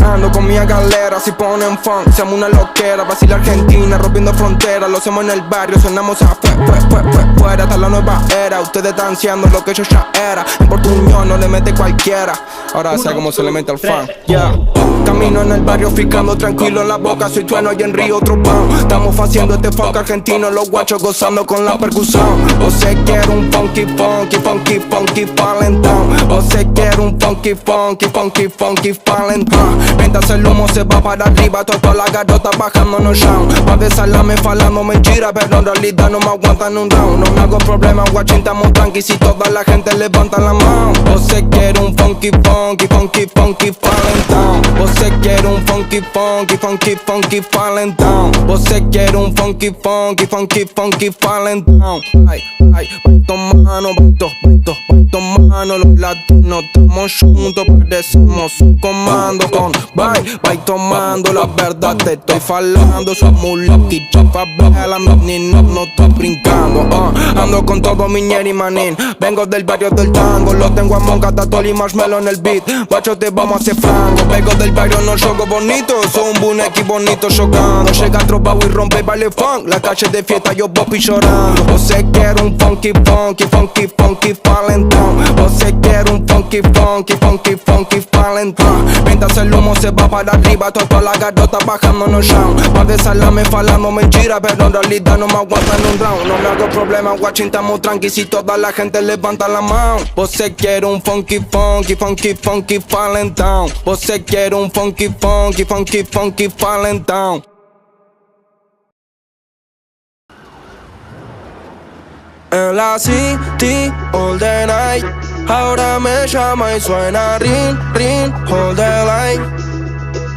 Ando con mi galera, si ponen funk, seamos una loquera. Brasil, Argentina, rompiendo fronteras. Lo hacemos en el barrio, sonamos fuera. Hasta la nueva era, ustedes están haciendo lo que yo ya era. En Portuñón no le mete cualquiera. Ahora sé cómo se le mete al funk, yeah. Camino en el barrio, ficando tranquilo en la boca. Soy trueno y en Río otro pound. Estamos haciendo este funk argentino, los guachos gozando con la percusión. O se quiere un funky Valentine. O se quiere un funky Valentine. Mientras el humo se va para arriba, toda la garota bajándonos down. Pa' de salame falando mentira, pero en realidad no me aguantan un round. No me hago problema, guachín, estamos tranqui. Si toda la gente levanta la mano. O se quiere un funky Valentine. O se quiere un funky Valentine. O se quiere un funky Valentine. Ay, tomando, tomando, los latinos estamos juntos, parecemos un comando con bye, tomando, la verdad te estoy falando. Somos lucky, favela, ni no estoy brincando. Ando con todo mi ñeri manín, vengo del barrio del tango. Lo tengo a Monca, Tatol y Marshmello en el beat. Bacho, te vamos a hacer franco. Vengo del barrio, no juego bonito, soy un bunequi bonito jogando. Llega trovao y rompe y baile funk, la calle de fiesta, yo popi llorando. O se quiere un funky Valentine. O se quiere un funky Valentine. Mientras el humo se va para arriba, toda la garota bajándonos down. Pa' de salame falando mentira, pero en realidad no me aguantan un round. No me hago problema, guachín, estamos tranqui. Si toda la gente levanta la mano. O se quiere un funky Valentine. O se quiere un funky Valentine. En la city, all the night. Ahora me llama y suena ring, all the light.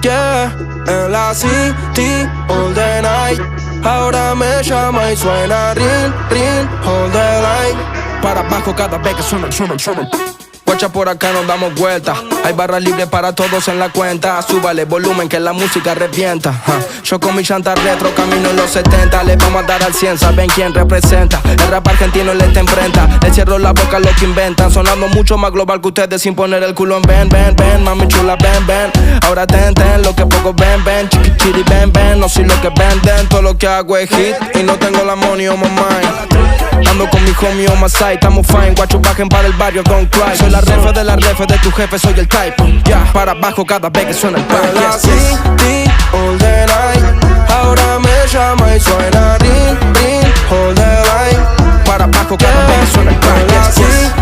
Yeah, en la city, all the night. Ahora me llama y suena ring, all the light. Para abajo cada vez que suena. Guacha, por acá nos damos vuelta. Hay barras libres para todos en la cuenta. Súbale volumen que la música revienta. Yo con mi llanta retro camino en los 70. Le vamos a dar al 100, ¿saben quién representa? El rap argentino le está imprenta. Le cierro la boca a lo que inventan. Sonando mucho más global que ustedes sin poner el culo en ven. Mami chula, ven. Ahora ten, lo que pocos ven. Chiquichiri, ven. No soy lo que venden. Todo lo que hago es hit y no tengo la money on my mind. Ando con mi homie on my side, estamos fine. Guachos bajen para el barrio, don't cry. Soy la refe de tu jefe, soy el type. Yeah, para abajo cada vez que suena el pan. Yes, yes. All the night. Ahora me llama y suena ring, all the night. Para abajo cada vez que suena el pan. Yes, yes.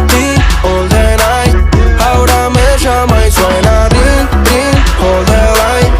All the night. Ahora me llama y suena ring, all the night.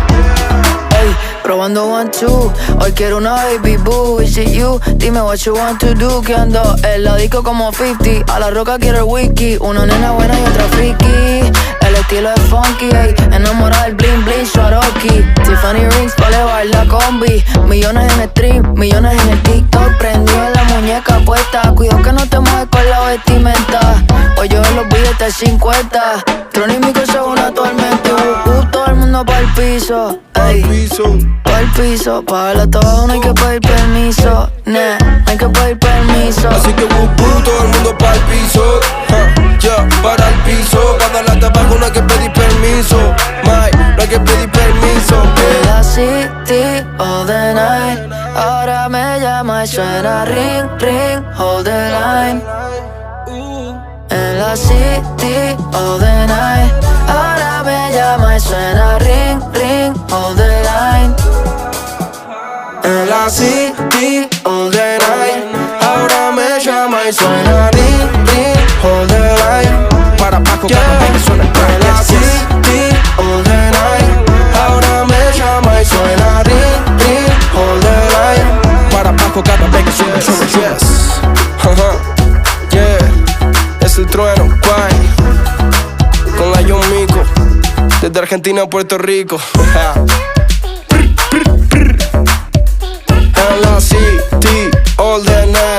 Probando 1, 2, hoy quiero una baby boo. Is it you? Dime what you want to do. Que ando en la disco como 50. A la roca quiero el whisky. Una nena buena y otra friki. El estilo es funky, ey. Enamorada del bling bling Swarovski. Tiffany rings pa' elevar la combi. Millones en stream, millones en el TikTok. Prendido en la muñeca puesta. Cuidado que no te mueves con la vestimenta. Hoy yo en los billetes 50. Tron y mi cosa es una tormenta. Todo el mundo pa'l piso, ey. Pa'l piso, pa' la todo no hay que pedir permiso, nah, no hay que pedir permiso. Así que todo el mundo pa'l piso, ya, para el piso. Cada lata abajo no hay que pedir permiso, no hay que pedir permiso. En la city, all the night. Ahora me llama y suena ring, hold the line. En la city, all the night. Ahora me llama y suena ring, all the line. En la city, all the night. Ahora me llama y suena ring, all the line. Para abajo cada vez que suena el pan. En la city, all the night. Ahora me llama y suena ring, all the line. Para abajo cada vez que suena. Yes. Yeah. Es el trueno, guay. Con la John Mico. Desde Argentina a Puerto Rico. En la city, all the night.